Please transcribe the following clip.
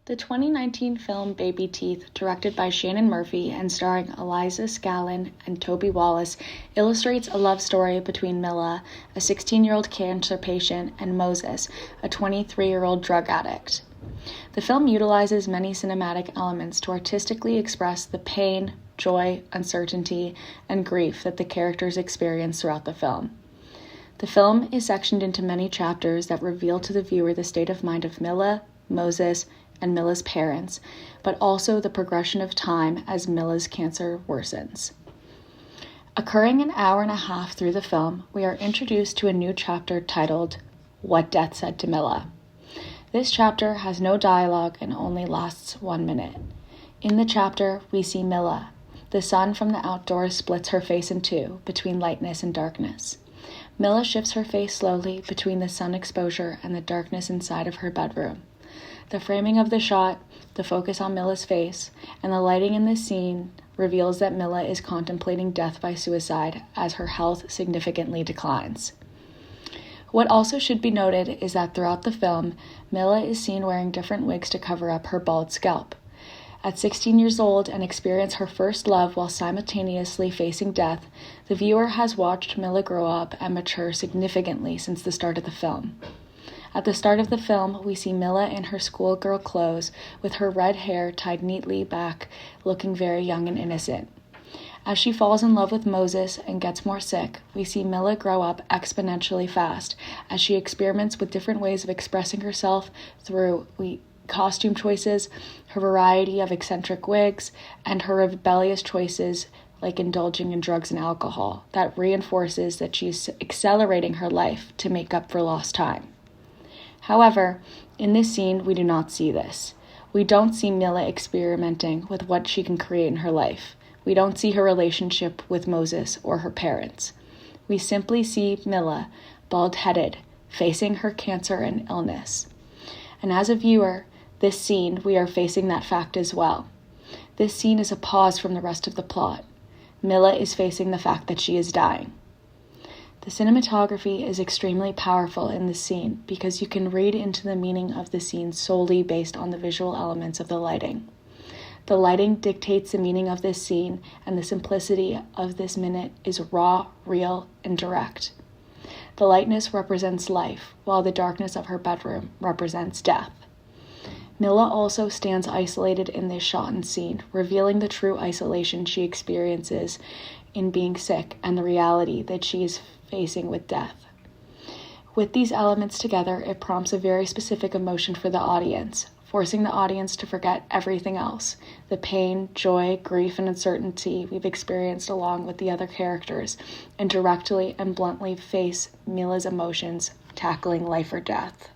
The 2019 film Baby Teeth, directed by Shannon Murphy and starring Eliza Scanlen and Toby Wallace, illustrates a love story between Mila, a 16-year-old cancer patient, and Moses, a 23-year-old drug addict. The film utilizes many cinematic elements to artistically express the pain, joy, uncertainty, and grief that the characters experience throughout the film. The film is sectioned into many chapters that reveal to the viewer the state of mind of Mila, Moses, and Mila's parents, but also the progression of time as Mila's cancer worsens. Occurring an hour and a half through the film, we are introduced to a new chapter titled, What Death Said to Mila. This chapter has no dialogue and only lasts 1 minute. In the chapter, we see Mila. The sun from the outdoors splits her face in two, between lightness and darkness. Mila shifts her face slowly between the sun exposure and the darkness inside of her bedroom. The framing of the shot, the focus on Mila's face, and the lighting in this scene reveals that Mila is contemplating death by suicide as her health significantly declines. What also should be noted is that throughout the film, Mila is seen wearing different wigs to cover up her bald scalp. At 16 years old and experience her first love while simultaneously facing death, the viewer has watched Mila grow up and mature significantly since the start of the film. At the start of the film, we see Mila in her schoolgirl clothes with her red hair tied neatly back, looking very young and innocent. As she falls in love with Moses and gets more sick, we see Mila grow up exponentially fast as she experiments with different ways of expressing herself through costume choices, her variety of eccentric wigs, and her rebellious choices like indulging in drugs and alcohol that reinforces that she's accelerating her life to make up for lost time. However, in this scene, we do not see this. We don't see Mila experimenting with what she can create in her life. We don't see her relationship with Moses or her parents. We simply see Mila, bald-headed, facing her cancer and illness. And as a viewer, this scene, we are facing that fact as well. This scene is a pause from the rest of the plot. Mila is facing the fact that she is dying. The cinematography is extremely powerful in this scene because you can read into the meaning of the scene solely based on the visual elements of the lighting. The lighting dictates the meaning of this scene, and the simplicity of this minute is raw, real, and direct. The lightness represents life, while the darkness of her bedroom represents death. Mila also stands isolated in this shot and scene, revealing the true isolation she experiences in being sick and the reality that she is facing with death. With these elements together, it prompts a very specific emotion for the audience, forcing the audience to forget everything else, the pain, joy, grief, and uncertainty we've experienced along with the other characters, and directly and bluntly face Mila's emotions, tackling life or death.